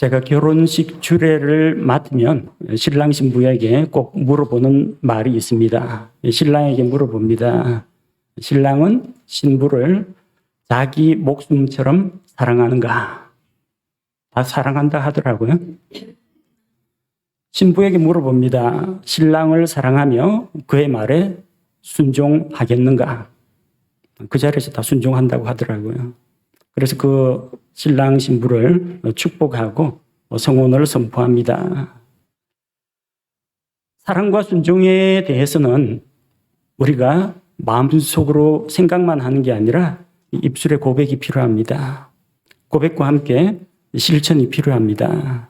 제가 결혼식 주례를 맡으면 신랑 신부에게 꼭 물어보는 말이 있습니다. 신랑에게 물어봅니다. 신랑은 신부를 자기 목숨처럼 사랑하는가? 다 사랑한다 하더라고요. 신부에게 물어봅니다. 신랑을 사랑하며 그의 말에 순종하겠는가? 그 자리에서 다 순종한다고 하더라고요. 그래서 그 신랑 신부를 축복하고 성혼을 선포합니다. 사랑과 순종에 대해서는 우리가 마음속으로 생각만 하는 게 아니라 입술의 고백이 필요합니다. 고백과 함께 실천이 필요합니다.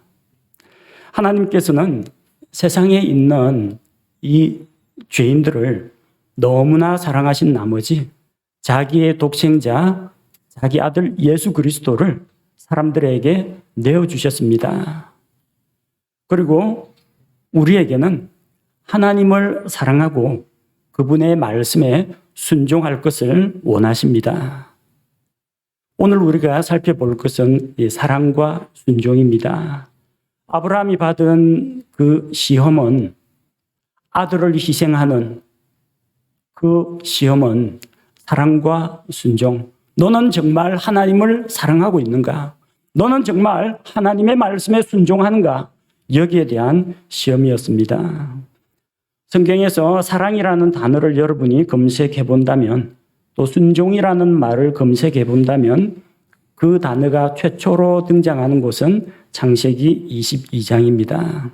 하나님께서는 세상에 있는 이 죄인들을 너무나 사랑하신 나머지 자기의 독생자, 자기 아들 예수 그리스도를 사람들에게 내어주셨습니다. 그리고 우리에게는 하나님을 사랑하고 그분의 말씀에 순종할 것을 원하십니다. 오늘 우리가 살펴볼 것은 이 사랑과 순종입니다. 아브라함이 받은 그 시험은 아들을 희생하는 그 시험은 사랑과 순종. 너는 정말 하나님을 사랑하고 있는가? 너는 정말 하나님의 말씀에 순종하는가? 여기에 대한 시험이었습니다. 성경에서 사랑이라는 단어를 여러분이 검색해 본다면 또 순종이라는 말을 검색해 본다면 그 단어가 최초로 등장하는 곳은 창세기 22장입니다.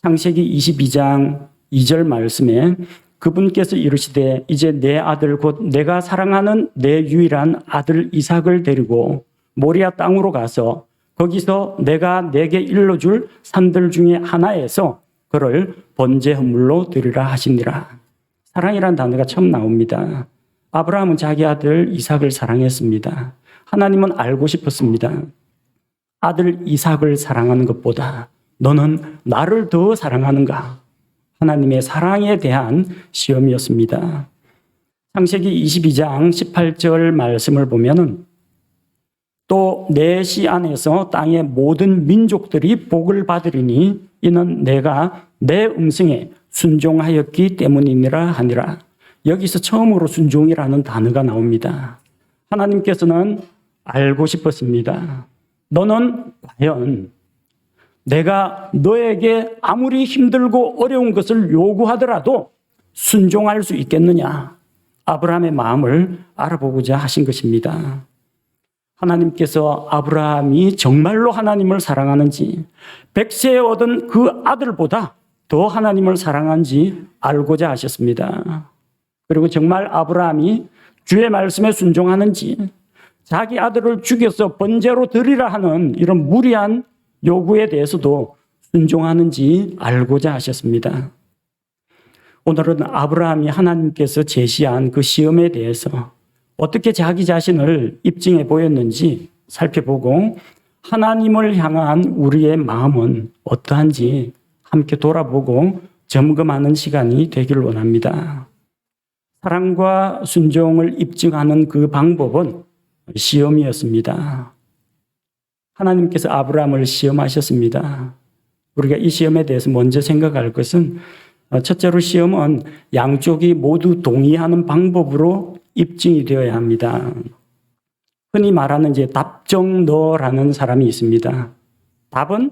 창세기 22장 2절 말씀에 그분께서 이르시되 이제 내 아들 곧 내가 사랑하는 내 유일한 아들 이삭을 데리고 모리아 땅으로 가서 거기서 내가 내게 일러줄 산들 중에 하나에서 그를 번제 헌물로 드리라 하시니라. 사랑이란 단어가 처음 나옵니다. 아브라함은 자기 아들 이삭을 사랑했습니다. 하나님은 알고 싶었습니다. 아들 이삭을 사랑하는 것보다 너는 나를 더 사랑하는가? 하나님의 사랑에 대한 시험이었습니다. 창세기 22장 18절 말씀을 보면은 또 내 시 안에서 땅의 모든 민족들이 복을 받으리니 이는 내가 내 음성에 순종하였기 때문이니라 하니라. 여기서 처음으로 순종이라는 단어가 나옵니다. 하나님께서는 알고 싶었습니다. 너는 과연 내가 너에게 아무리 힘들고 어려운 것을 요구하더라도 순종할 수 있겠느냐? 아브라함의 마음을 알아보고자 하신 것입니다. 하나님께서 아브라함이 정말로 하나님을 사랑하는지, 백세에 얻은 그 아들보다 더 하나님을 사랑한지 알고자 하셨습니다. 그리고 정말 아브라함이 주의 말씀에 순종하는지, 자기 아들을 죽여서 번제로 드리라 하는 이런 무리한 요구에 대해서도 순종하는지 알고자 하셨습니다. 오늘은 아브라함이 하나님께서 제시한 그 시험에 대해서 어떻게 자기 자신을 입증해 보였는지 살펴보고 하나님을 향한 우리의 마음은 어떠한지 함께 돌아보고 점검하는 시간이 되기를 원합니다. 사랑과 순종을 입증하는 그 방법은 시험이었습니다. 하나님께서 아브라함을 시험하셨습니다. 우리가 이 시험에 대해서 먼저 생각할 것은 첫째로 시험은 양쪽이 모두 동의하는 방법으로 입증이 되어야 합니다. 흔히 말하는 이제 답정너라는 사람이 있습니다. 답은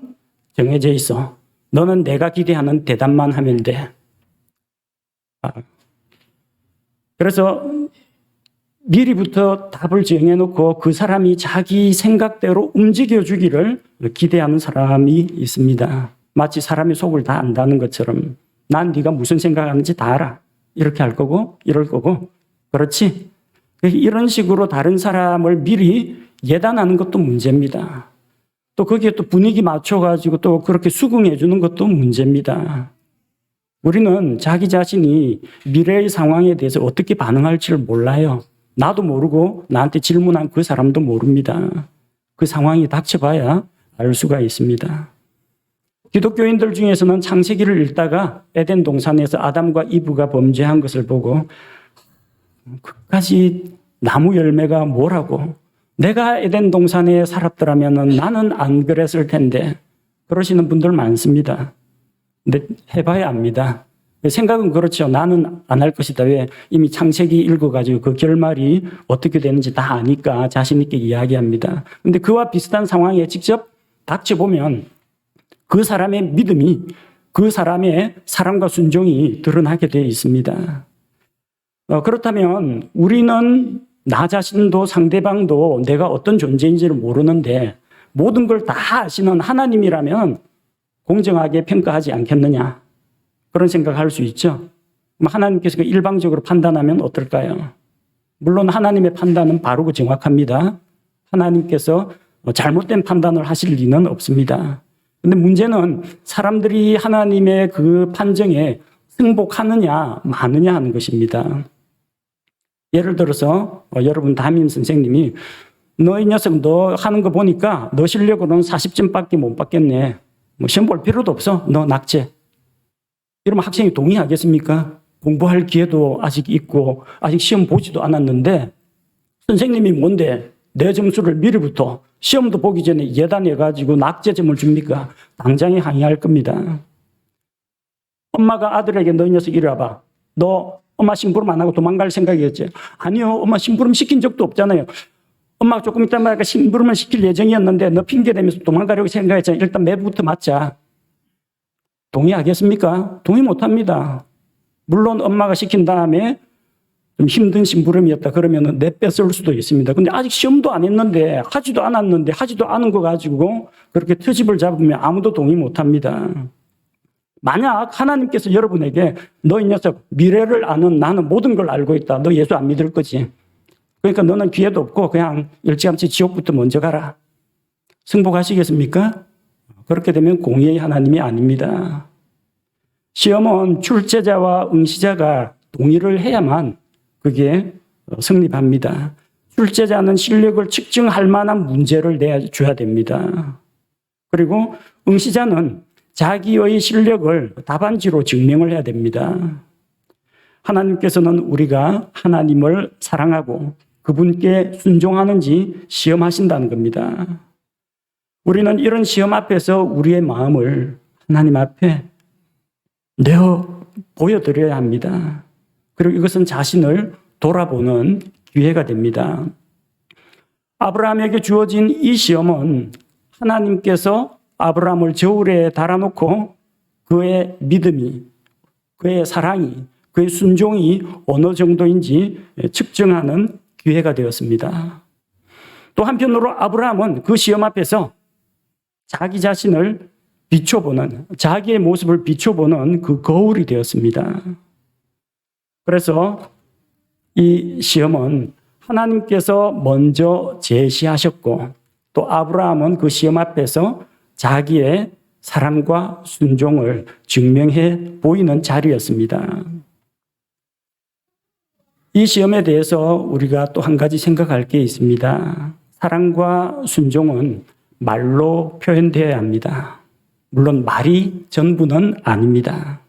정해져 있어. 너는 내가 기대하는 대답만 하면 돼. 그래서 미리부터 답을 정해놓고 그 사람이 자기 생각대로 움직여주기를 기대하는 사람이 있습니다. 마치 사람의 속을 다 안다는 것처럼 난 네가 무슨 생각하는지 다 알아. 이렇게 할 거고 이럴 거고 그렇지? 이런 식으로 다른 사람을 미리 예단하는 것도 문제입니다. 또 거기에 또 분위기 맞춰가지고 또 그렇게 수긍해 주는 것도 문제입니다. 우리는 자기 자신이 미래의 상황에 대해서 어떻게 반응할지를 몰라요. 나도 모르고 나한테 질문한 그 사람도 모릅니다. 그 상황이 닥쳐봐야 알 수가 있습니다. 기독교인들 중에서는 창세기를 읽다가 에덴 동산에서 아담과 이브가 범죄한 것을 보고 그까지 나무 열매가 뭐라고 내가 에덴 동산에 살았더라면 나는 안 그랬을 텐데 그러시는 분들 많습니다. 근데 해봐야 압니다. 생각은 그렇죠. 나는 안 할 것이다. 왜? 이미 창세기 읽어가지고 그 결말이 어떻게 되는지 다 아니까 자신 있게 이야기합니다. 근데 그와 비슷한 상황에 직접 닥쳐보면 그 사람의 믿음이, 그 사람의 사랑과 순종이 드러나게 되어 있습니다. 그렇다면 우리는 나 자신도 상대방도 내가 어떤 존재인지를 모르는데 모든 걸 다 아시는 하나님이라면 공정하게 평가하지 않겠느냐, 그런 생각할 수 있죠. 하나님께서 일방적으로 판단하면 어떨까요? 물론 하나님의 판단은 바르고 정확합니다. 하나님께서 잘못된 판단을 하실 리는 없습니다. 근데 문제는 사람들이 하나님의 그 판정에 승복하느냐 마느냐 하는 것입니다. 예를 들어서 여러분 담임 선생님이 너 이 녀석 너 하는 거 보니까 너 실력으로는 40점밖에 못 받겠네. 시험 볼 필요도 없어. 너 낙제. 이러면 학생이 동의하겠습니까? 공부할 기회도 아직 있고 아직 시험 보지도 않았는데 선생님이 뭔데 내 점수를 미리부터 시험도 보기 전에 예단해가지고 낙제점을 줍니까? 당장에 항의할 겁니다. 엄마가 아들에게 너 이 녀석 이리 와봐. 너 엄마 심부름 안 하고 도망갈 생각이었지? 아니요. 엄마 심부름 시킨 적도 없잖아요. 엄마가 조금 있다 말까 심부름을 시킬 예정이었는데 너 핑계 대면서 도망가려고 생각했잖아. 일단 매부부터 맞자. 동의하겠습니까? 동의 못합니다. 물론 엄마가 시킨 다음에 좀 힘든 심부름이었다 그러면 내뺏을 수도 있습니다. 근데 아직 시험도 안 했는데 하지도 않았는데 하지도 않은 거 가지고 그렇게 트집을 잡으면 아무도 동의 못합니다. 만약 하나님께서 여러분에게 너 이 녀석 미래를 아는 나는 모든 걸 알고 있다. 너 예수 안 믿을 거지. 그러니까 너는 기회도 없고 그냥 일찌감치 지옥부터 먼저 가라. 승복하시겠습니까? 그렇게 되면 공의의 하나님이 아닙니다. 시험은 출제자와 응시자가 동의를 해야만 그게 성립합니다. 출제자는 실력을 측정할 만한 문제를 내줘야 됩니다. 그리고 응시자는 자기의 실력을 답안지로 증명을 해야 됩니다. 하나님께서는 우리가 하나님을 사랑하고 그분께 순종하는지 시험하신다는 겁니다. 우리는 이런 시험 앞에서 우리의 마음을 하나님 앞에 내어 보여드려야 합니다. 그리고 이것은 자신을 돌아보는 기회가 됩니다. 아브라함에게 주어진 이 시험은 하나님께서 아브라함을 저울에 달아놓고 그의 믿음이, 그의 사랑이, 그의 순종이 어느 정도인지 측정하는 기회가 되었습니다. 또 한편으로 아브라함은 그 시험 앞에서 자기 자신을 비춰보는, 자기의 모습을 비춰보는 그 거울이 되었습니다. 그래서 이 시험은 하나님께서 먼저 제시하셨고 또 아브라함은 그 시험 앞에서 자기의 사랑과 순종을 증명해 보이는 자리였습니다. 이 시험에 대해서 우리가 또 한 가지 생각할 게 있습니다. 사랑과 순종은 말로 표현되어야 합니다. 물론 말이 전부는 아닙니다.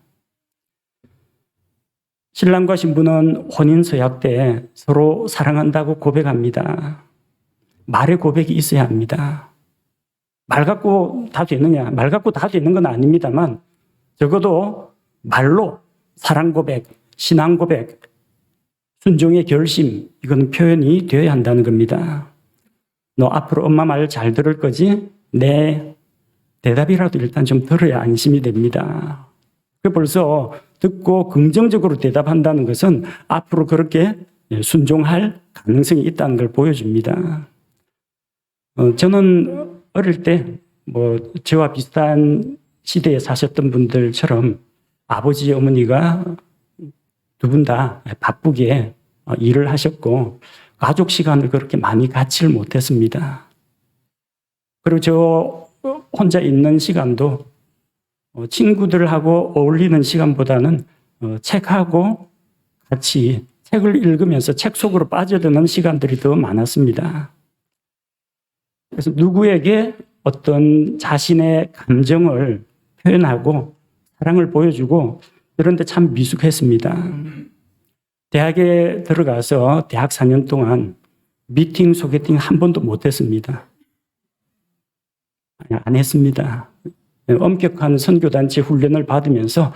신랑과 신부는 혼인 서약 때 서로 사랑한다고 고백합니다. 말의 고백이 있어야 합니다. 말 갖고 다 되느냐? 말 갖고 다 되는 건 아닙니다만 적어도 말로 사랑 고백, 신앙 고백, 순종의 결심, 이건 표현이 되어야 한다는 겁니다. 너 앞으로 엄마 말 잘 들을 거지? 네. 대답이라도 일단 좀 들어야 안심이 됩니다. 벌써 듣고 긍정적으로 대답한다는 것은 앞으로 그렇게 순종할 가능성이 있다는 걸 보여줍니다. 저는 어릴 때 저와 비슷한 시대에 사셨던 분들처럼 아버지, 어머니가 두 분 다 바쁘게 일을 하셨고 가족 시간을 그렇게 많이 갖지를 못했습니다. 그리고 저 혼자 있는 시간도 친구들하고 어울리는 시간보다는 책하고 같이 책을 읽으면서 책 속으로 빠져드는 시간들이 더 많았습니다. 그래서 누구에게 어떤 자신의 감정을 표현하고 사랑을 보여주고 그런데 참 미숙했습니다. 대학에 들어가서 대학 4년 동안 미팅, 소개팅 한 번도 못 했습니다. 안 했습니다. 엄격한 선교단체 훈련을 받으면서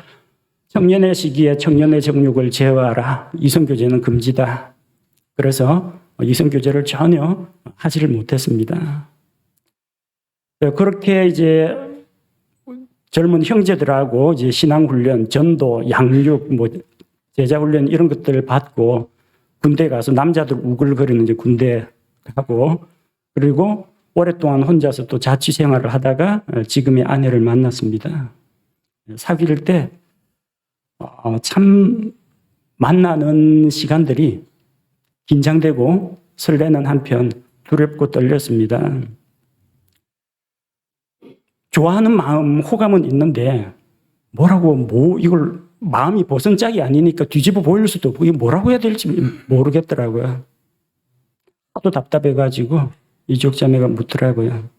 청년의 시기에 청년의 정욕을 제어하라. 이성교제는 금지다. 그래서 이성교제를 전혀 하지를 못했습니다. 그렇게 이제 젊은 형제들하고 이제 신앙훈련, 전도, 양육, 제자훈련 이런 것들을 받고 군대 가서 남자들 우글거리는 이제 군대 가고 그리고 오랫동안 혼자서 또 자취 생활을 하다가 지금의 아내를 만났습니다. 사귈 때 참 만나는 시간들이 긴장되고 설레는 한편 두렵고 떨렸습니다. 좋아하는 마음, 호감은 있는데 이걸 마음이 벗은 짝이 아니니까 뒤집어 보일 수도 없고 이게 뭐라고 해야 될지 모르겠더라고요. 하도 답답해가지고 이쪽 자매가 묻더라고요.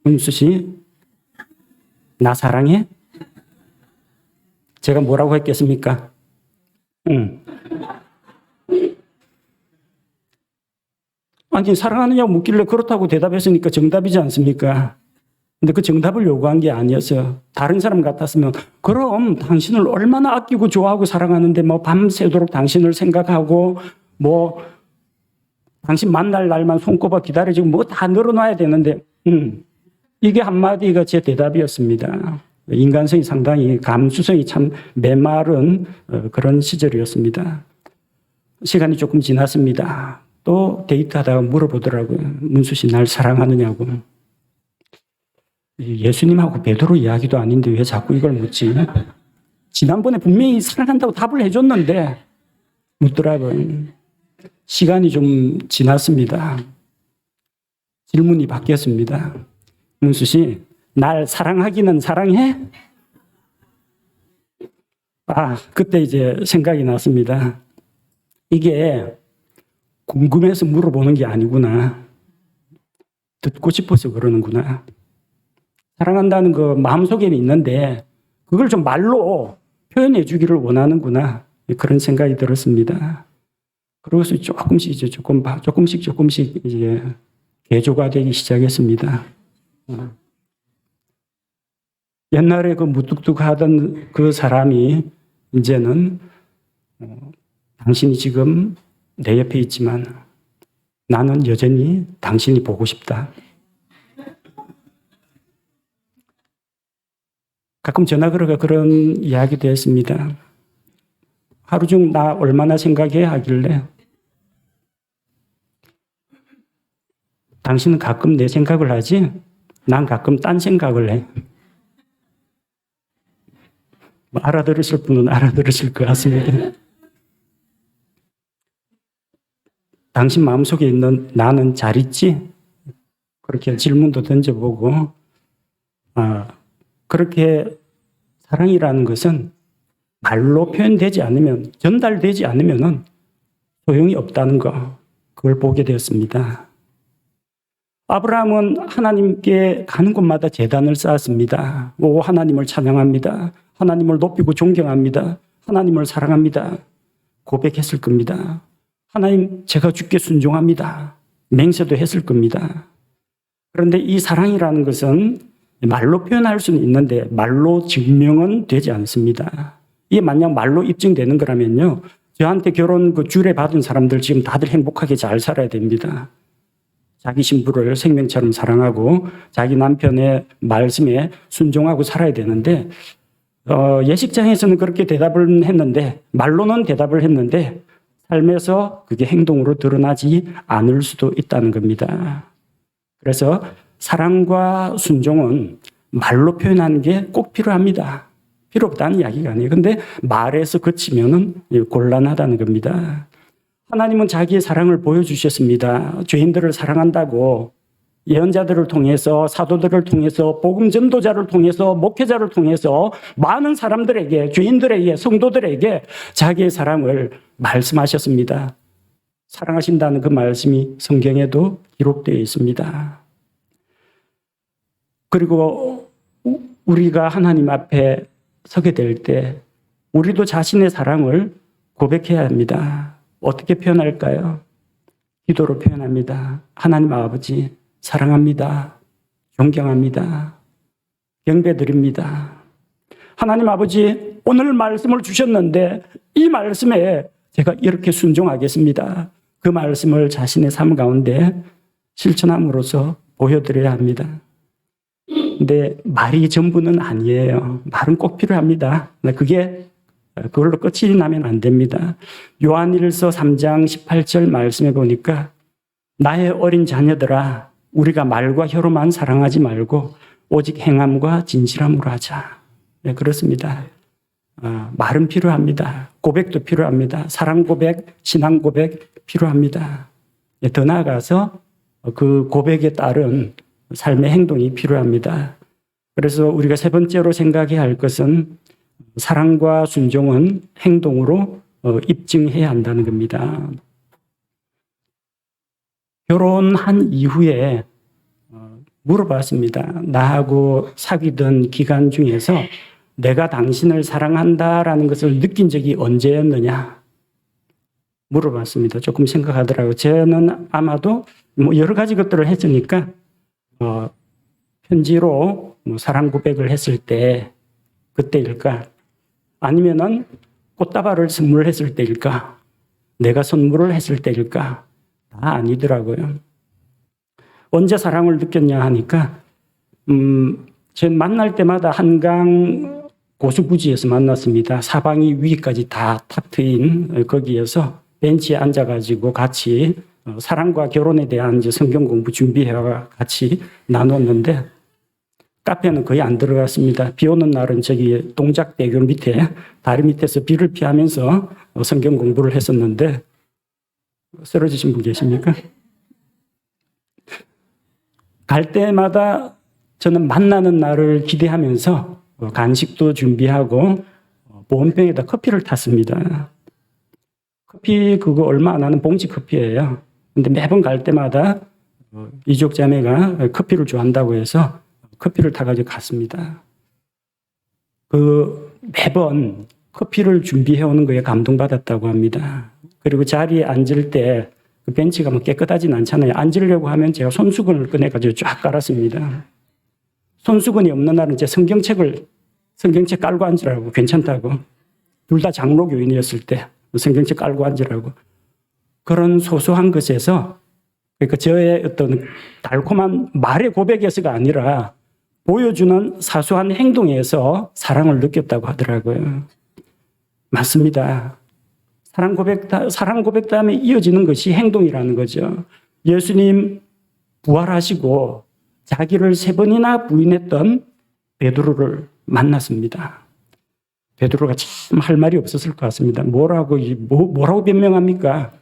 은수 씨, 나 사랑해? 제가 뭐라고 했겠습니까? 응. 아니 사랑하느냐고 묻길래 그렇다고 대답했으니까 정답이지 않습니까? 근데 그 정답을 요구한 게 아니어서 다른 사람 같았으면 그럼 당신을 얼마나 아끼고 좋아하고 사랑하는데 밤새도록 당신을 생각하고 당신 만날 날만 손꼽아 기다려지고 다 늘어놔야 되는데 이게 한마디가 제 대답이었습니다. 인간성이 상당히 감수성이 참 메마른 그런 시절이었습니다. 시간이 조금 지났습니다. 또 데이트하다가 물어보더라고요. 문수 씨 날 사랑하느냐고. 예수님하고 베드로 이야기도 아닌데 왜 자꾸 이걸 묻지? 지난번에 분명히 사랑한다고 답을 해줬는데 묻더라고요. 시간이 좀 지났습니다. 질문이 바뀌었습니다. 문수 씨, 날 사랑하기는 사랑해? 그때 이제 생각이 났습니다. 이게 궁금해서 물어보는 게 아니구나. 듣고 싶어서 그러는구나. 사랑한다는 그 마음속에는 있는데 그걸 좀 말로 표현해 주기를 원하는구나. 그런 생각이 들었습니다. 그러고서 조금씩 이제 개조가 되기 시작했습니다. 옛날에 그 무뚝뚝하던 그 사람이 이제는 당신이 지금 내 옆에 있지만 나는 여전히 당신이 보고 싶다. 가끔 전화 걸어가 그런 이야기도 했습니다. 하루 중 나 얼마나 생각해 하길래 당신은 가끔 내 생각을 하지 난 가끔 딴 생각을 해. 알아들으실 분은 알아들으실 것 같습니다. 당신 마음속에 있는 나는 잘 있지? 그렇게 질문도 던져보고 그렇게 사랑이라는 것은 말로 표현되지 않으면 전달되지 않으면 소용이 없다는 거 그걸 보게 되었습니다. 아브라함은 하나님께 가는 곳마다 제단을 쌓았습니다. 하나님을 찬양합니다. 하나님을 높이고 존경합니다. 하나님을 사랑합니다. 고백했을 겁니다. 하나님, 제가 주께 순종합니다. 맹세도 했을 겁니다. 그런데 이 사랑이라는 것은 말로 표현할 수는 있는데 말로 증명은 되지 않습니다. 이게 만약 말로 입증되는 거라면요, 저한테 결혼 주례 받은 사람들 지금 다들 행복하게 잘 살아야 됩니다. 자기 신부를 생명처럼 사랑하고 자기 남편의 말씀에 순종하고 살아야 되는데 예식장에서는 그렇게 대답을 했는데 말로는 대답을 했는데 삶에서 그게 행동으로 드러나지 않을 수도 있다는 겁니다. 그래서 사랑과 순종은 말로 표현하는 게 꼭 필요합니다. 필요 없다는 이야기가 아니에요. 근데 말에서 그치면은 곤란하다는 겁니다. 하나님은 자기의 사랑을 보여주셨습니다. 죄인들을 사랑한다고 예언자들을 통해서 사도들을 통해서 복음 전도자를 통해서 목회자를 통해서 많은 사람들에게 죄인들에게 성도들에게 자기의 사랑을 말씀하셨습니다. 사랑하신다는 그 말씀이 성경에도 기록되어 있습니다. 그리고 우리가 하나님 앞에 서게 될 때 우리도 자신의 사랑을 고백해야 합니다. 어떻게 표현할까요? 기도로 표현합니다. 하나님 아버지, 사랑합니다. 존경합니다. 경배드립니다. 하나님 아버지, 오늘 말씀을 주셨는데 이 말씀에 제가 이렇게 순종하겠습니다. 그 말씀을 자신의 삶 가운데 실천함으로써 보여드려야 합니다. 근데 말이 전부는 아니에요. 말은 꼭 필요합니다. 그걸로 끝이 나면 안 됩니다. 요한일서 3장 18절 말씀에 보니까 나의 어린 자녀들아 우리가 말과 혀로만 사랑하지 말고 오직 행함과 진실함으로 하자. 네, 그렇습니다. 말은 필요합니다. 고백도 필요합니다. 사랑 고백, 신앙 고백 필요합니다. 네, 더 나아가서 그 고백에 따른 삶의 행동이 필요합니다. 그래서 우리가 세 번째로 생각해야 할 것은 사랑과 순종은 행동으로 입증해야 한다는 겁니다. 결혼한 이후에 물어봤습니다. 나하고 사귀던 기간 중에서 내가 당신을 사랑한다라는 것을 느낀 적이 언제였느냐? 물어봤습니다. 조금 생각하더라고요. 저는 아마도 여러 가지 것들을 했으니까 편지로 사랑 고백을 했을 때 그때일까? 아니면은 꽃다발을 선물했을 때일까? 내가 선물을 했을 때일까? 다 아니더라고요. 언제 사랑을 느꼈냐 하니까 전 만날 때마다 한강 고수부지에서 만났습니다. 사방이 위까지 다 탁 트인 거기에서 벤치에 앉아가지고 같이 사랑과 결혼에 대한 이제 성경 공부 준비해와 같이 나눴는데 카페는 거의 안 들어갔습니다. 비 오는 날은 저기 동작대교 밑에 다리 밑에서 비를 피하면서 성경 공부를 했었는데 쓰러지신 분 계십니까? 갈 때마다 저는 만나는 날을 기대하면서 간식도 준비하고 보온병에다 커피를 탔습니다. 커피 그거 얼마 안 하는 봉지 커피예요. 근데 매번 갈 때마다 이족 자매가 커피를 좋아한다고 해서 커피를 타가지고 갔습니다. 매번 커피를 준비해 오는 거에 감동받았다고 합니다. 그리고 자리에 앉을 때 그 벤치가 깨끗하진 않잖아요. 앉으려고 하면 제가 손수건을 꺼내가지고 쫙 깔았습니다. 손수건이 없는 날은 제 성경책 깔고 앉으라고 괜찮다고. 둘 다 장로 교인이었을 때 성경책 깔고 앉으라고. 그런 소소한 것에서 그러니까 저의 어떤 달콤한 말의 고백에서가 아니라 보여주는 사소한 행동에서 사랑을 느꼈다고 하더라고요. 맞습니다. 사랑 고백 다음에 이어지는 것이 행동이라는 거죠. 예수님 부활하시고 자기를 3번이나 부인했던 베드로를 만났습니다. 베드로가 참 할 말이 없었을 것 같습니다. 뭐라고 변명합니까?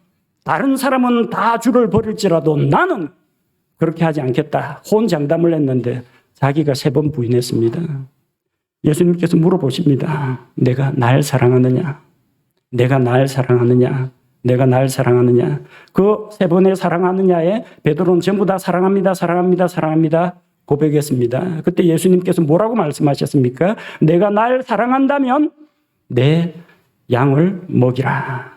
다른 사람은 다 주를 버릴지라도 나는 그렇게 하지 않겠다. 혼장담을 했는데 자기가 3번 부인했습니다. 예수님께서 물어보십니다. 내가 날 사랑하느냐? 내가 날 사랑하느냐? 내가 날 사랑하느냐? 그 3번의 사랑하느냐에 베드로는 전부 다 사랑합니다, 사랑합니다, 사랑합니다 고백했습니다. 그때 예수님께서 뭐라고 말씀하셨습니까? 내가 날 사랑한다면 내 양을 먹이라.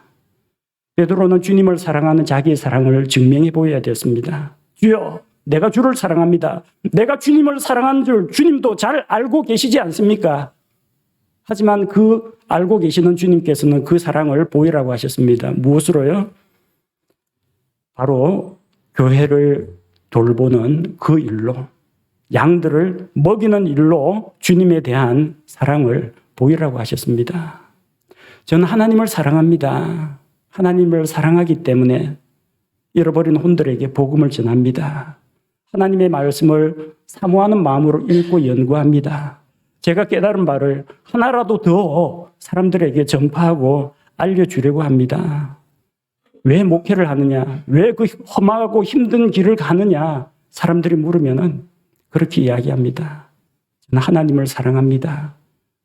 베드로는 주님을 사랑하는 자기의 사랑을 증명해 보여야 됐습니다. 주여, 내가 주를 사랑합니다. 내가 주님을 사랑하는 줄 주님도 잘 알고 계시지 않습니까? 하지만 그 알고 계시는 주님께서는 그 사랑을 보이라고 하셨습니다. 무엇으로요? 바로 교회를 돌보는 그 일로, 양들을 먹이는 일로 주님에 대한 사랑을 보이라고 하셨습니다. 저는 하나님을 사랑합니다. 하나님을 사랑하기 때문에 잃어버린 혼들에게 복음을 전합니다. 하나님의 말씀을 사모하는 마음으로 읽고 연구합니다. 제가 깨달은 바를 하나라도 더 사람들에게 전파하고 알려주려고 합니다. 왜 목회를 하느냐? 왜 그 험하고 힘든 길을 가느냐? 사람들이 물으면은 그렇게 이야기합니다. 저는 하나님을 사랑합니다.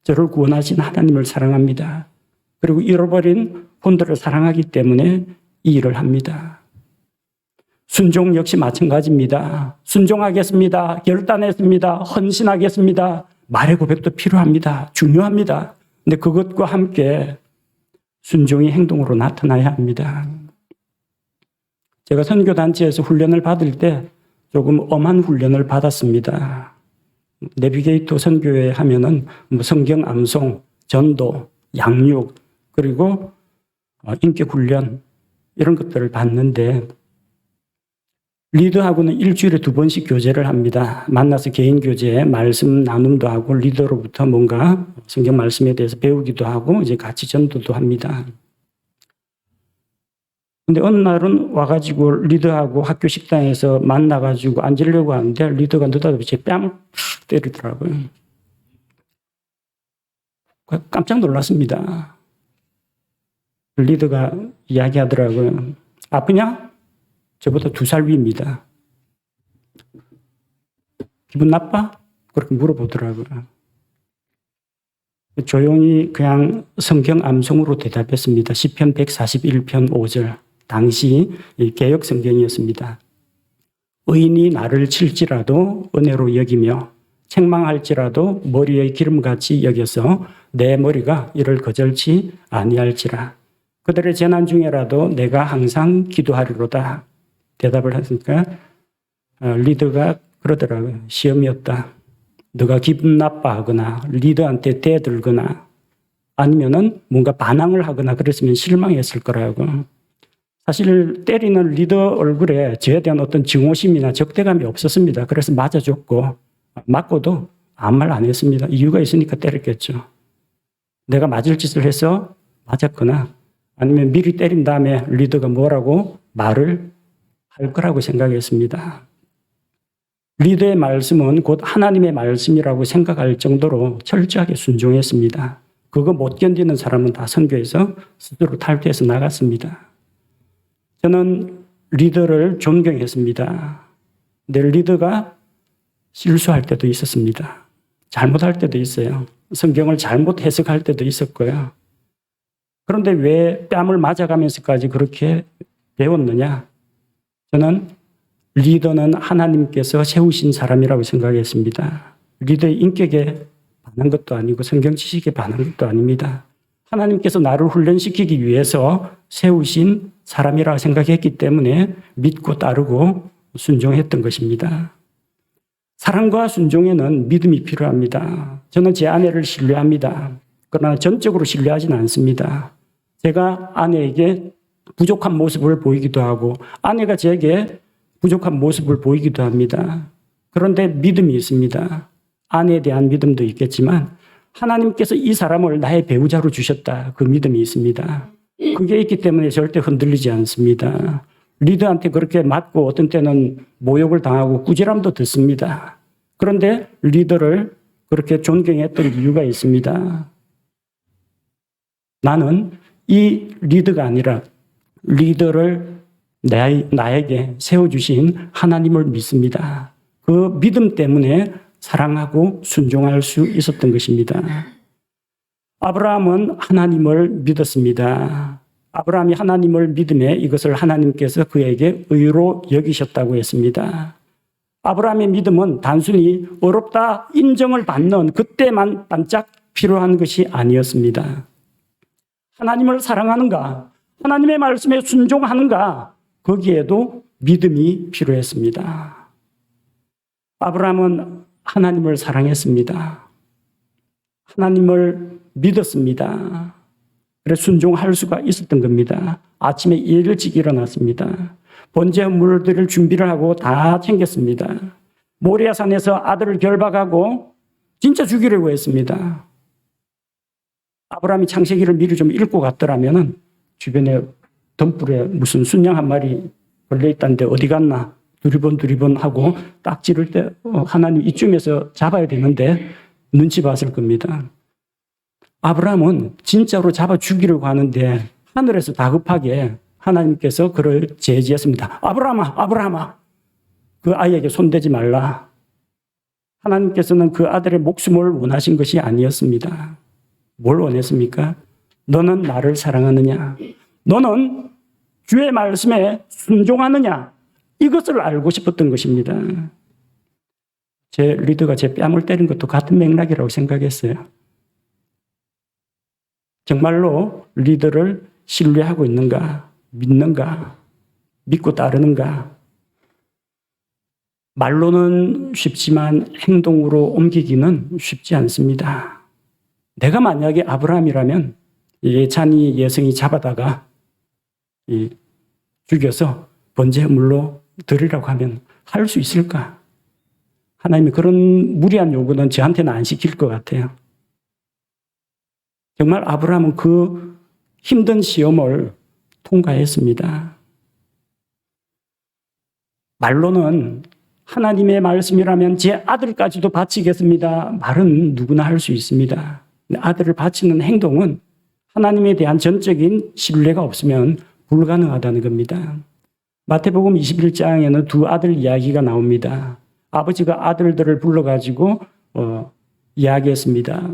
저를 구원하신 하나님을 사랑합니다. 그리고 잃어버린 혼들을 사랑하기 때문에 이 일을 합니다. 순종 역시 마찬가지입니다. 순종하겠습니다. 결단했습니다. 헌신하겠습니다. 말의 고백도 필요합니다. 중요합니다. 근데 그것과 함께 순종이 행동으로 나타나야 합니다. 제가 선교단체에서 훈련을 받을 때 조금 엄한 훈련을 받았습니다. 내비게이터 선교회 하면은 뭐 성경 암송, 전도, 양육, 그리고 인격 훈련 이런 것들을 받는데 리더하고는 일주일에 2번씩 교제를 합니다. 만나서 개인 교제, 말씀 나눔도 하고 리더로부터 뭔가 성경 말씀에 대해서 배우기도 하고 이제 같이 전도도 합니다. 근데 어느 날은 와가지고 리더하고 학교 식당에서 만나가지고 앉으려고 하는데 리더가 느닷없이 제 뺨을 팍 때리더라고요. 깜짝 놀랐습니다. 리더가 이야기하더라고요. 아프냐? 저보다 2살 위입니다. 기분 나빠? 그렇게 물어보더라고요. 조용히 그냥 성경 암송으로 대답했습니다. 시편 141편 5절. 당시 개역 성경이었습니다. 의인이 나를 칠지라도 은혜로 여기며 책망할지라도 머리의 기름같이 여겨서 내 머리가 이를 거절치 아니할지라. 그들의 재난 중에라도 내가 항상 기도하리로다. 대답을 하니까 리더가 그러더라고요. 시험이었다. 너가 기분 나빠하거나 리더한테 대들거나 아니면은 뭔가 반항을 하거나 그랬으면 실망했을 거라고. 사실 때리는 리더 얼굴에 저에 대한 어떤 증오심이나 적대감이 없었습니다. 그래서 맞아줬고 맞고도 아무 말 안 했습니다. 이유가 있으니까 때렸겠죠. 내가 맞을 짓을 해서 맞았거나 아니면 미리 때린 다음에 리더가 뭐라고 말을 할 거라고 생각했습니다. 리더의 말씀은 곧 하나님의 말씀이라고 생각할 정도로 철저하게 순종했습니다. 그거 못 견디는 사람은 다 선교에서 스스로 탈퇴해서 나갔습니다. 저는 리더를 존경했습니다. 내 리더가 실수할 때도 있었습니다. 잘못할 때도 있어요. 성경을 잘못 해석할 때도 있었고요. 그런데 왜 뺨을 맞아가면서까지 그렇게 배웠느냐? 저는 리더는 하나님께서 세우신 사람이라고 생각했습니다. 리더의 인격에 반한 것도 아니고 성경 지식에 반한 것도 아닙니다. 하나님께서 나를 훈련시키기 위해서 세우신 사람이라고 생각했기 때문에 믿고 따르고 순종했던 것입니다. 사랑과 순종에는 믿음이 필요합니다. 저는 제 아내를 신뢰합니다. 그러나 전적으로 신뢰하지는 않습니다. 제가 아내에게 부족한 모습을 보이기도 하고 아내가 제게 부족한 모습을 보이기도 합니다. 그런데 믿음이 있습니다. 아내에 대한 믿음도 있겠지만 하나님께서 이 사람을 나의 배우자로 주셨다. 그 믿음이 있습니다. 그게 있기 때문에 절대 흔들리지 않습니다. 리더한테 그렇게 맞고 어떤 때는 모욕을 당하고 꾸지람도 듣습니다. 그런데 리더를 그렇게 존경했던 이유가 있습니다. 나는 이 리더가 아니라 리더를 나에게 세워주신 하나님을 믿습니다. 그 믿음 때문에 사랑하고 순종할 수 있었던 것입니다. 아브라함은 하나님을 믿었습니다. 아브라함이 하나님을 믿음에 이것을 하나님께서 그에게 의로 여기셨다고 했습니다. 아브라함의 믿음은 단순히 어렵다 인정을 받는 그때만 반짝 필요한 것이 아니었습니다. 하나님을 사랑하는가? 하나님의 말씀에 순종하는가? 거기에도 믿음이 필요했습니다. 아브라함은 하나님을 사랑했습니다. 하나님을 믿었습니다. 그래서 순종할 수가 있었던 겁니다. 아침에 일찍 일어났습니다. 번제 물들을 준비를 하고 다 챙겼습니다. 모리아산에서 아들을 결박하고 진짜 죽이려고 했습니다. 아브라함이 창세기를 미리 좀 읽고 갔더라면 주변에 덤불에 무슨 순양 한 마리 걸려있다는데 어디 갔나 두리번 하고 딱 찌를 때 하나님 이쯤에서 잡아야 되는데 눈치 봤을 겁니다. 아브라함은 진짜로 잡아 죽이려고 하는데 하늘에서 다급하게 하나님께서 그를 제지했습니다. 아브라함아 그 아이에게 손대지 말라. 하나님께서는 그 아들의 목숨을 원하신 것이 아니었습니다. 뭘 원했습니까? 너는 나를 사랑하느냐? 너는 주의 말씀에 순종하느냐? 이것을 알고 싶었던 것입니다. 제 리더가 제 뺨을 때린 것도 같은 맥락이라고 생각했어요. 정말로 리더를 신뢰하고 있는가? 믿는가? 믿고 따르는가? 말로는 쉽지만 행동으로 옮기기는 쉽지 않습니다. 내가 만약에 아브라함이라면 예찬이 예성이 잡아다가 죽여서 번제물로 드리라고 하면 할 수 있을까? 하나님이 그런 무리한 요구는 저한테는 안 시킬 것 같아요. 정말 아브라함은 그 힘든 시험을 통과했습니다. 말로는 하나님의 말씀이라면 제 아들까지도 바치겠습니다. 말은 누구나 할 수 있습니다. 아들을 바치는 행동은 하나님에 대한 전적인 신뢰가 없으면 불가능하다는 겁니다. 마태복음 21장에는 두 아들 이야기가 나옵니다. 아버지가 아들들을 불러가지고 이야기했습니다.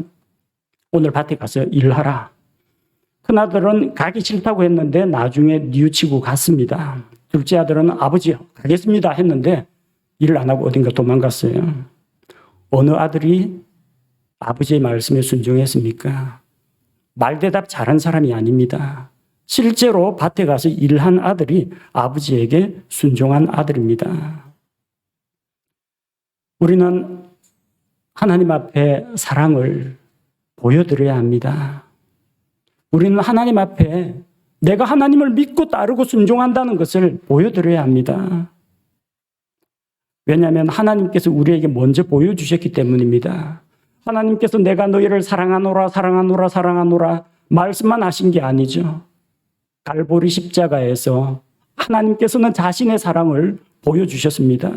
오늘 밭에 가서 일하라. 큰아들은 가기 싫다고 했는데 나중에 뉘우치고 갔습니다. 둘째 아들은 아버지 가겠습니다 했는데 일을 안 하고 어딘가 도망갔어요. 어느 아들이 아버지의 말씀에 순종했습니까? 말대답 잘한 사람이 아닙니다. 실제로 밭에 가서 일한 아들이 아버지에게 순종한 아들입니다. 우리는 하나님 앞에 사랑을 보여드려야 합니다. 우리는 하나님 앞에 내가 하나님을 믿고 따르고 순종한다는 것을 보여드려야 합니다. 왜냐하면 하나님께서 우리에게 먼저 보여주셨기 때문입니다. 하나님께서 내가 너희를 사랑하노라 사랑하노라 사랑하노라 말씀만 하신 게 아니죠. 갈보리 십자가에서 하나님께서는 자신의 사랑을 보여주셨습니다.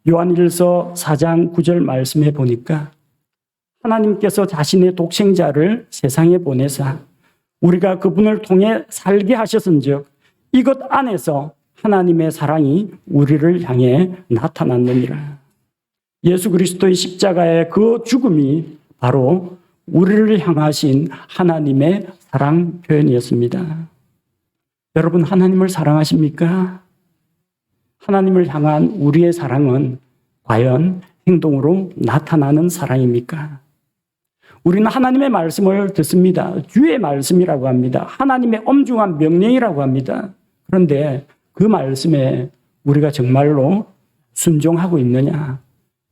요한일서 4장 9절 말씀해 보니까 하나님께서 자신의 독생자를 세상에 보내사 우리가 그분을 통해 살게 하셨은즉 이것 안에서 하나님의 사랑이 우리를 향해 나타났느니라. 예수 그리스도의 십자가의 그 죽음이 바로 우리를 향하신 하나님의 사랑 표현이었습니다. 여러분, 하나님을 사랑하십니까? 하나님을 향한 우리의 사랑은 과연 행동으로 나타나는 사랑입니까? 우리는 하나님의 말씀을 듣습니다. 주의 말씀이라고 합니다. 하나님의 엄중한 명령이라고 합니다. 그런데 그 말씀에 우리가 정말로 순종하고 있느냐?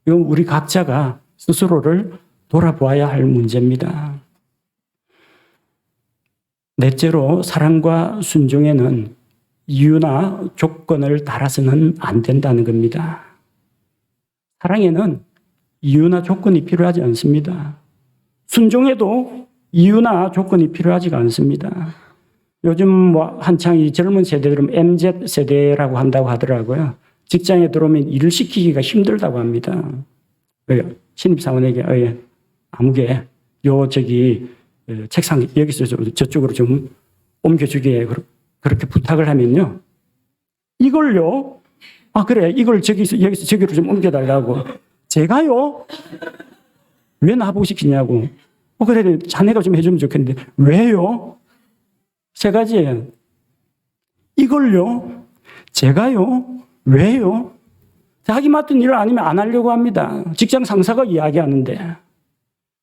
이건 우리 각자가 스스로를 돌아보아야 할 문제입니다. 넷째로 사랑과 순종에는 이유나 조건을 따라서는 안 된다는 겁니다. 사랑에는 이유나 조건이 필요하지 않습니다. 순종에도 이유나 조건이 필요하지가 않습니다. 요즘 한창 이 젊은 세대들은 MZ 세대라고 한다고 하더라고요. 직장에 들어오면 일을 시키기가 힘들다고 합니다. 신입사원에게 아무개 책상 여기서 저쪽으로 좀 옮겨주게 그렇게 부탁을 하면요. 이걸요. 그래. 이걸 여기서 저기로 좀 옮겨달라고. 제가요? 왜 나보고 시키냐고. 그래. 자네가 좀 해주면 좋겠는데. 왜요? 세 가지예요. 이걸요? 제가요? 왜요? 자기 맡은 일을 아니면 안 하려고 합니다. 직장 상사가 이야기하는데.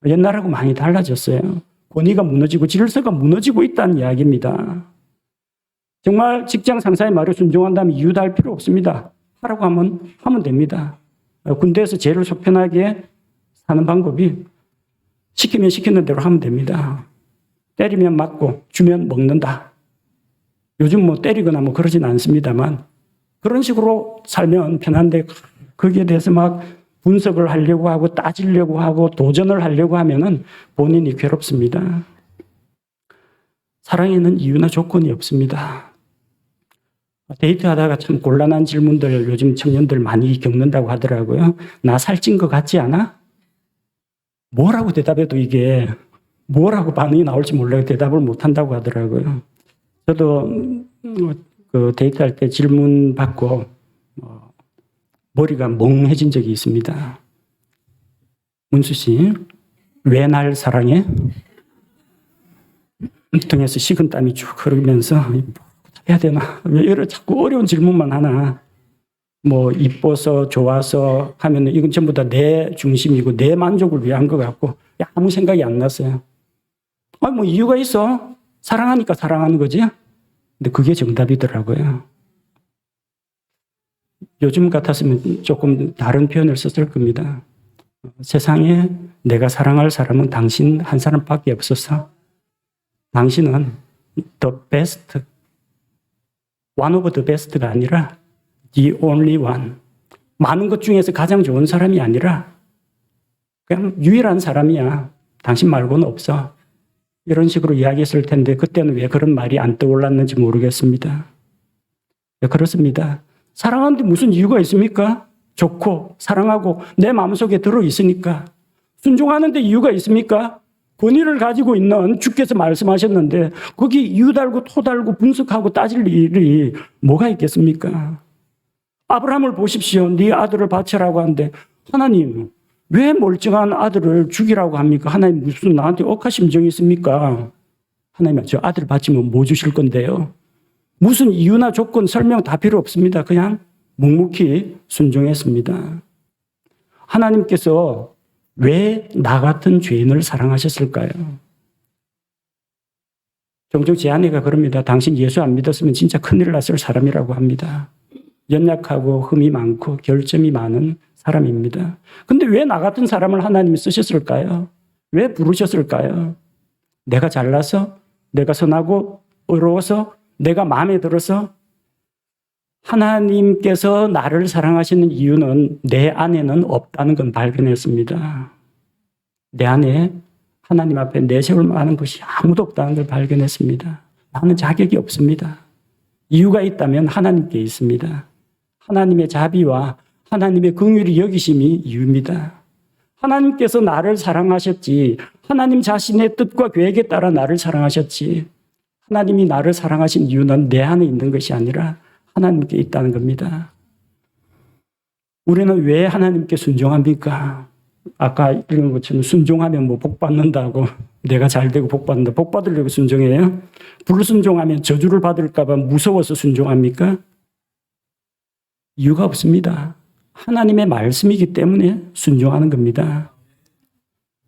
옛날하고 많이 달라졌어요. 권위가 무너지고 질서가 무너지고 있다는 이야기입니다. 정말 직장 상사의 말에 순종한다면 이유도 할 필요 없습니다. 하라고 하면 됩니다. 군대에서 제일 속편하게 사는 방법이 시키면 시키는 대로 하면 됩니다. 때리면 맞고 주면 먹는다. 요즘 때리거나 그러진 않습니다만 그런 식으로 살면 편한데 거기에 대해서 막 분석을 하려고 하고 따지려고 하고 도전을 하려고 하면은 본인이 괴롭습니다. 사랑에는 이유나 조건이 없습니다. 데이트하다가 참 곤란한 질문들 요즘 청년들 많이 겪는다고 하더라고요. 나 살찐 것 같지 않아? 뭐라고 대답해도 이게 뭐라고 반응이 나올지 몰라요. 대답을 못한다고 하더라고요. 저도 데이트할 때 질문 받고 머리가 멍해진 적이 있습니다. 문수 씨, 왜 날 사랑해? 등에서 식은 땀이 쭉 흐르면서 해야 되나? 왜 이런 자꾸 어려운 질문만 하나? 이뻐서 좋아서 하면 이건 전부 다 내 중심이고 내 만족을 위한 것 같고 아무 생각이 안 났어요. 이유가 있어. 사랑하니까 사랑하는 거지. 근데 그게 정답이더라고요. 요즘 같았으면 조금 다른 표현을 썼을 겁니다. 세상에 내가 사랑할 사람은 당신 한 사람밖에 없어서 당신은 the best, one of the best가 아니라 the only one. 많은 것 중에서 가장 좋은 사람이 아니라 그냥 유일한 사람이야. 당신 말고는 없어. 이런 식으로 이야기했을 텐데 그때는 왜 그런 말이 안 떠올랐는지 모르겠습니다. 네, 그렇습니다. 사랑하는데 무슨 이유가 있습니까? 좋고 사랑하고 내 마음속에 들어있으니까. 순종하는데 이유가 있습니까? 권위를 가지고 있는 주께서 말씀하셨는데 거기 이유 달고 토 달고 분석하고 따질 일이 뭐가 있겠습니까? 아브라함을 보십시오. 네 아들을 바쳐라고 하는데 하나님 왜 멀쩡한 아들을 죽이라고 합니까? 하나님 무슨 나한테 억하심정이 있습니까? 하나님 저 아들 바치면 뭐 주실 건데요? 무슨 이유나 조건 설명 다 필요 없습니다. 그냥 묵묵히 순종했습니다. 하나님께서 왜 나 같은 죄인을 사랑하셨을까요? 종종 제 아내가 그럽니다. 당신 예수 안 믿었으면 진짜 큰일 났을 사람이라고 합니다. 연약하고 흠이 많고 결점이 많은 사람입니다. 근데 왜 나 같은 사람을 하나님이 쓰셨을까요? 왜 부르셨을까요? 내가 잘나서? 내가 선하고 의로워서? 내가 마음에 들어서? 하나님께서 나를 사랑하시는 이유는 내 안에는 없다는 건 발견했습니다. 내 안에 하나님 앞에 내세울 만한 것이 아무도 없다는 걸 발견했습니다. 나는 자격이 없습니다. 이유가 있다면 하나님께 있습니다. 하나님의 자비와 하나님의 긍휼이 여기심이 이유입니다. 하나님께서 나를 사랑하셨지 하나님 자신의 뜻과 계획에 따라 나를 사랑하셨지 하나님이 나를 사랑하신 이유는 내 안에 있는 것이 아니라 하나님께 있다는 겁니다. 우리는 왜 하나님께 순종합니까? 아까 읽은 것처럼 순종하면 뭐 복 받는다고 내가 잘 되고 복 받는다. 복 받으려고 순종해요? 불순종하면 저주를 받을까 봐 무서워서 순종합니까? 이유가 없습니다. 하나님의 말씀이기 때문에 순종하는 겁니다.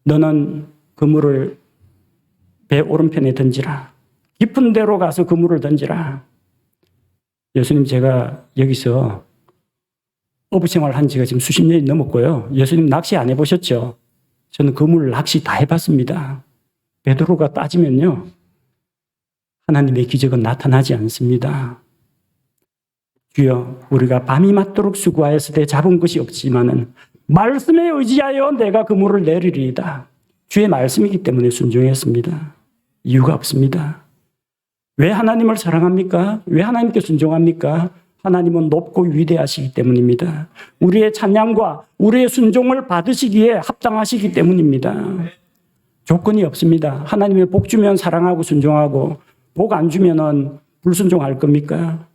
너는 그물을 배 오른편에 던지라. 깊은 데로 가서 그물을 던지라. 예수님 제가 여기서 어부 생활한 지가 지금 수십 년이 넘었고요. 예수님 낚시 안 해보셨죠? 저는 그물 낚시 다 해봤습니다. 베드로가 따지면요. 하나님의 기적은 나타나지 않습니다. 주여 우리가 밤이 맞도록 수고하였으되 잡은 것이 없지만은 말씀에 의지하여 내가 그물을 내리리이다. 주의 말씀이기 때문에 순종했습니다. 이유가 없습니다. 왜 하나님을 사랑합니까? 왜 하나님께 순종합니까? 하나님은 높고 위대하시기 때문입니다. 우리의 찬양과 우리의 순종을 받으시기에 합당하시기 때문입니다. 조건이 없습니다. 하나님의 복 주면 사랑하고 순종하고 복 안 주면은 불순종할 겁니까?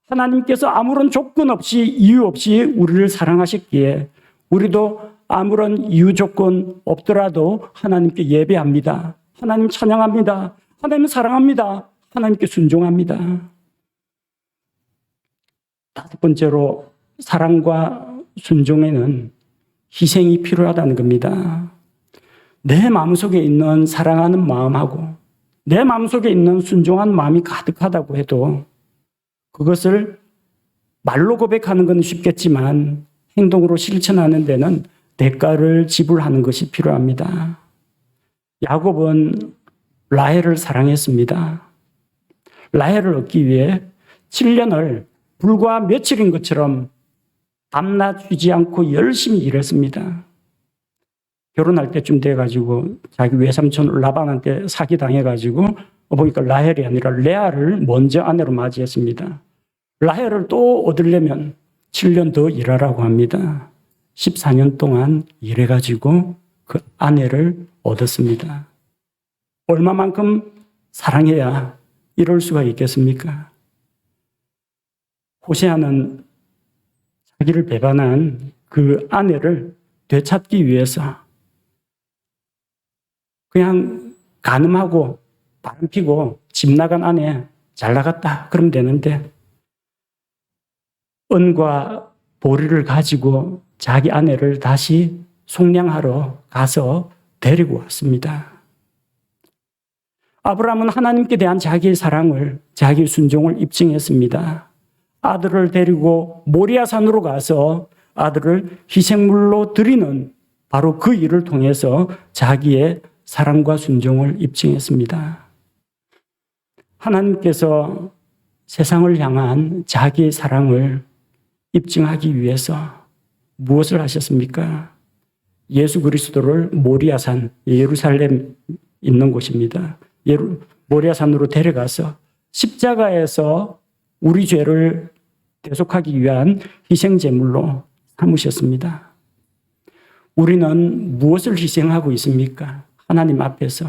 하나님께서 아무런 조건 없이 이유 없이 우리를 사랑하셨기에 우리도 아무런 이유 조건 없더라도 하나님께 예배합니다. 하나님 찬양합니다. 하나님 사랑합니다. 하나님께 순종합니다. 다섯 번째로 사랑과 순종에는 희생이 필요하다는 겁니다. 내 마음속에 있는 사랑하는 마음하고 내 마음속에 있는 순종한 마음이 가득하다고 해도 그것을 말로 고백하는 건 쉽겠지만 행동으로 실천하는 데는 대가를 지불하는 것이 필요합니다. 야곱은 라헬을 사랑했습니다. 라헬을 얻기 위해 7년을 불과 며칠인 것처럼 밤낮 쉬지 않고 열심히 일했습니다. 결혼할 때쯤 돼가지고 자기 외삼촌 라반한테 사기당해가지고 보니까 라헬이 아니라 레아를 먼저 아내로 맞이했습니다. 라헬을 또 얻으려면 7년 더 일하라고 합니다. 14년 동안 일해가지고 그 아내를 얻었습니다. 얼마만큼 사랑해야 이럴 수가 있겠습니까? 호세아는 자기를 배반한 그 아내를 되찾기 위해서 그냥 간음하고 바람 피고 집 나간 아내 잘 나갔다 그러면 되는데 은과 보리를 가지고 자기 아내를 다시 속량하러 가서 데리고 왔습니다. 아브라함은 하나님께 대한 자기의 사랑을, 자기의 순종을 입증했습니다. 아들을 데리고 모리아산으로 가서 아들을 희생물로 드리는 바로 그 일을 통해서 자기의 사랑과 순종을 입증했습니다. 하나님께서 세상을 향한 자기의 사랑을 입증하기 위해서 무엇을 하셨습니까? 예수 그리스도를 모리아산, 예루살렘 있는 곳입니다. 모리아산으로 데려가서 십자가에서 우리 죄를 대속하기 위한 희생제물로 삼으셨습니다. 우리는 무엇을 희생하고 있습니까? 하나님 앞에서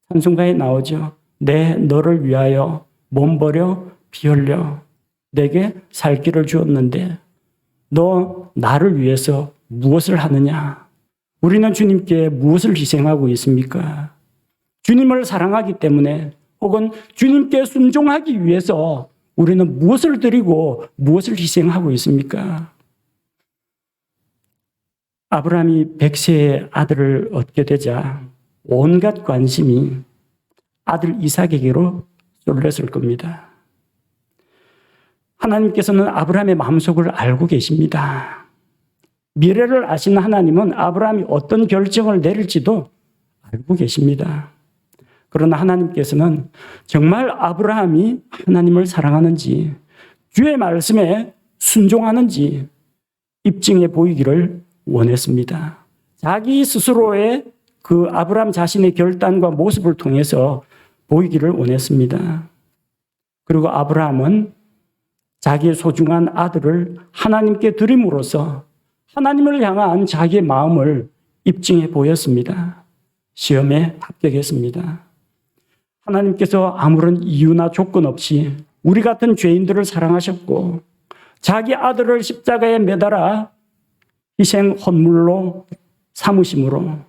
찬송가에 나오죠. 내 너를 위하여 몸 버려 피 흘려 내게 살 길을 주었는데 너 나를 위해서 무엇을 하느냐? 우리는 주님께 무엇을 희생하고 있습니까? 주님을 사랑하기 때문에 혹은 주님께 순종하기 위해서 우리는 무엇을 드리고 무엇을 희생하고 있습니까? 아브라함이 100세의 아들을 얻게 되자 온갖 관심이 아들 이삭에게로 쏠렸을 겁니다. 하나님께서는 아브라함의 마음속을 알고 계십니다. 미래를 아시는 하나님은 아브라함이 어떤 결정을 내릴지도 알고 계십니다. 그러나 하나님께서는 정말 아브라함이 하나님을 사랑하는지 주의 말씀에 순종하는지 입증해 보이기를 원했습니다. 자기 스스로의 그 아브라함 자신의 결단과 모습을 통해서 보이기를 원했습니다. 그리고 아브라함은 자기의 소중한 아들을 하나님께 드림으로써 하나님을 향한 자기의 마음을 입증해 보였습니다. 시험에 합격했습니다. 하나님께서 아무런 이유나 조건 없이 우리 같은 죄인들을 사랑하셨고 자기 아들을 십자가에 매달아 희생 헌물로 삼으심으로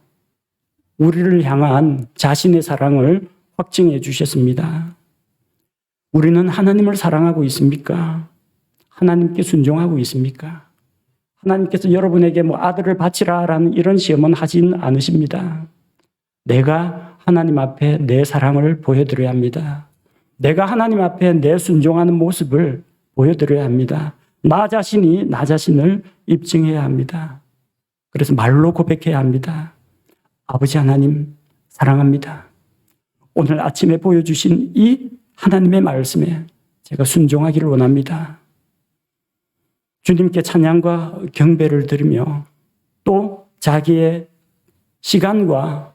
우리를 향한 자신의 사랑을 확증해 주셨습니다. 우리는 하나님을 사랑하고 있습니까? 하나님께 순종하고 있습니까? 하나님께서 여러분에게 아들을 바치라라는 이런 시험은 하진 않으십니다. 내가 하나님 앞에 내 사랑을 보여드려야 합니다. 내가 하나님 앞에 내 순종하는 모습을 보여드려야 합니다. 나 자신이 나 자신을 입증해야 합니다. 그래서 말로 고백해야 합니다. 아버지 하나님 사랑합니다. 오늘 아침에 보여주신 이 하나님의 말씀에 제가 순종하기를 원합니다. 주님께 찬양과 경배를 드리며 또 자기의 시간과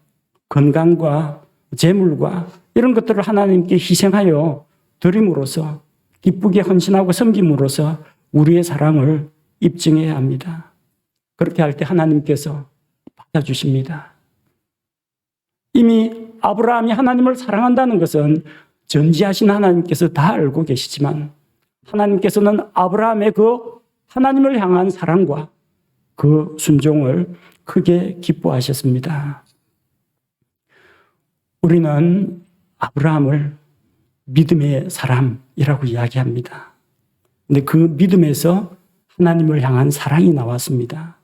건강과 재물과 이런 것들을 하나님께 희생하여 드림으로써 기쁘게 헌신하고 섬김으로써 우리의 사랑을 입증해야 합니다. 그렇게 할 때 하나님께서 받아주십니다. 이미 아브라함이 하나님을 사랑한다는 것은 전지하신 하나님께서 다 알고 계시지만 하나님께서는 아브라함의 그 하나님을 향한 사랑과 그 순종을 크게 기뻐하셨습니다. 우리는 아브라함을 믿음의 사람이라고 이야기합니다. 근데 그 믿음에서 하나님을 향한 사랑이 나왔습니다.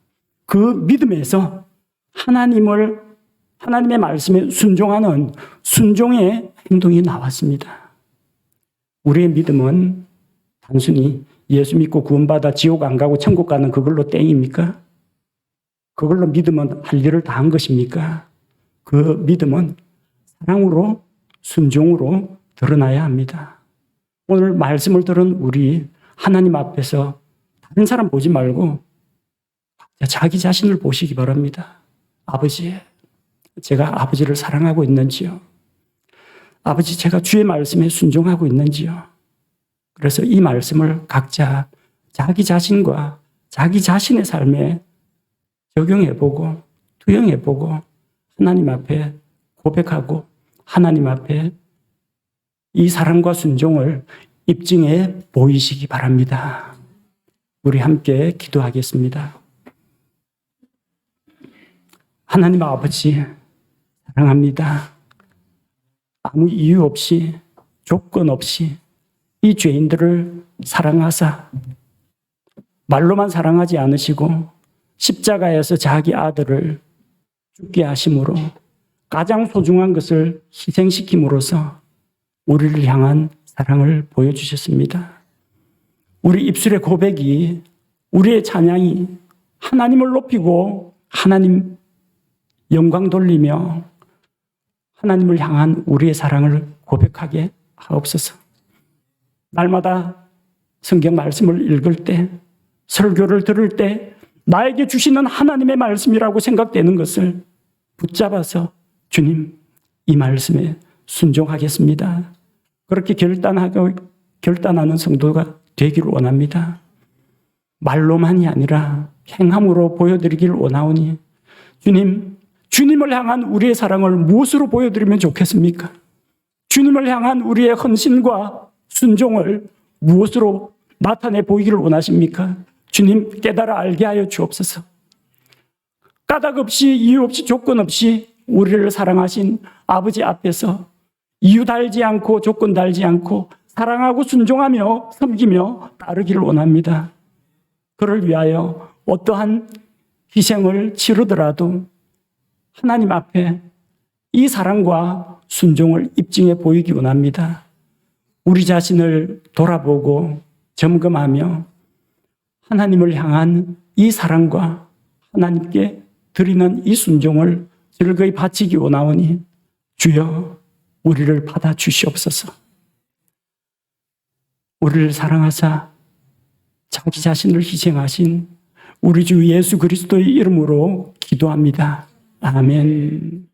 그 믿음에서 하나님의 말씀에 순종하는 순종의 행동이 나왔습니다. 우리의 믿음은 단순히 예수 믿고 구원받아 지옥 안 가고 천국 가는 그걸로 땡입니까? 그걸로 믿으면 할 일을 다 한 것입니까? 그 믿음은 사랑으로 순종으로 드러나야 합니다. 오늘 말씀을 들은 우리 하나님 앞에서 다른 사람 보지 말고 자기 자신을 보시기 바랍니다. 아버지, 제가 아버지를 사랑하고 있는지요? 아버지, 제가 주의 말씀에 순종하고 있는지요? 그래서 이 말씀을 각자 자기 자신과 자기 자신의 삶에 적용해보고 투영해보고 하나님 앞에 고백하고 하나님 앞에 이 사랑과 순종을 입증해 보이시기 바랍니다. 우리 함께 기도하겠습니다. 하나님 아버지 사랑합니다. 아무 이유 없이 조건 없이 이 죄인들을 사랑하사 말로만 사랑하지 않으시고 십자가에서 자기 아들을 죽게 하심으로 가장 소중한 것을 희생시킴으로써 우리를 향한 사랑을 보여주셨습니다. 우리 입술의 고백이, 우리의 찬양이 하나님을 높이고 하나님 영광 돌리며 하나님을 향한 우리의 사랑을 고백하게 하옵소서. 날마다 성경 말씀을 읽을 때, 설교를 들을 때 나에게 주시는 하나님의 말씀이라고 생각되는 것을 붙잡아서 주님, 이 말씀에 순종하겠습니다. 그렇게 결단하는 성도가 되기를 원합니다. 말로만이 아니라 행함으로 보여드리길 원하오니 주님, 주님을 향한 우리의 사랑을 무엇으로 보여드리면 좋겠습니까? 주님을 향한 우리의 헌신과 순종을 무엇으로 나타내 보이기를 원하십니까? 주님, 깨달아 알게 하여 주옵소서. 까닭 없이, 이유 없이, 조건 없이 우리를 사랑하신 아버지 앞에서 이유 달지 않고 조건 달지 않고 사랑하고 순종하며 섬기며 따르기를 원합니다. 그를 위하여 어떠한 희생을 치르더라도 하나님 앞에 이 사랑과 순종을 입증해 보이기 원합니다. 우리 자신을 돌아보고 점검하며 하나님을 향한 이 사랑과 하나님께 드리는 이 순종을 즐거이 바치기 원하오니 주여 우리를 받아 주시옵소서. 우리를 사랑하사 자기 자신을 희생하신 우리 주 예수 그리스도의 이름으로 기도합니다. 아멘.